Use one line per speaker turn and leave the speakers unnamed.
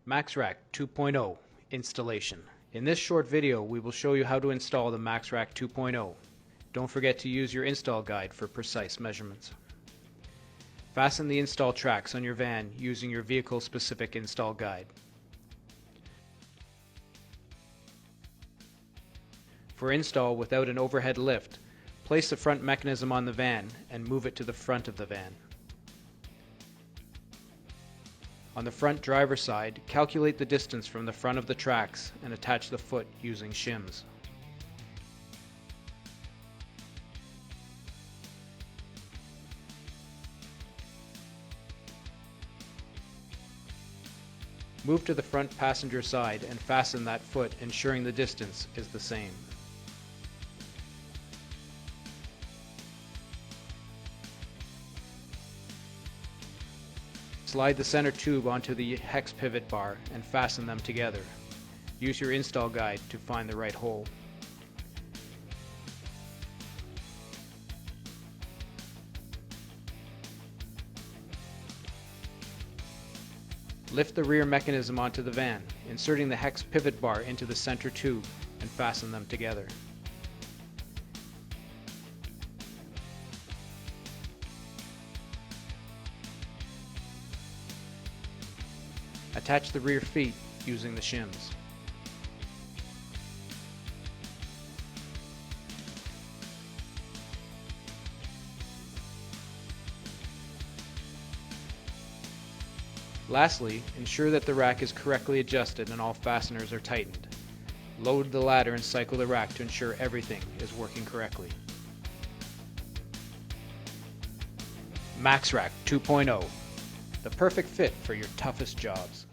MaxRack 2.0 installation. In this short video we will show you how to install the MaxRack 2.0. Don't forget to use your install guide for precise measurements. Fasten the install tracks on your van using your vehicle specific install guide. For install without an overhead lift, place the front mechanism on the van and move it to the front of the van. On the front driver's side, calculate the distance from the front of the tracks and attach the foot using shims. Move to the front passenger side and fasten that foot, ensuring the distance is the same. Slide the center tube onto the hex pivot bar and fasten them together. Use your install guide to find the right hole. Lift the rear mechanism onto the van, inserting the hex pivot bar into the center tube and fasten them together. Attach the rear feet using the shims. Lastly, ensure that the rack is correctly adjusted and all fasteners are tightened. Load the ladder and cycle the rack to ensure everything is working correctly. MaxRack 2.0, the perfect fit for your toughest jobs.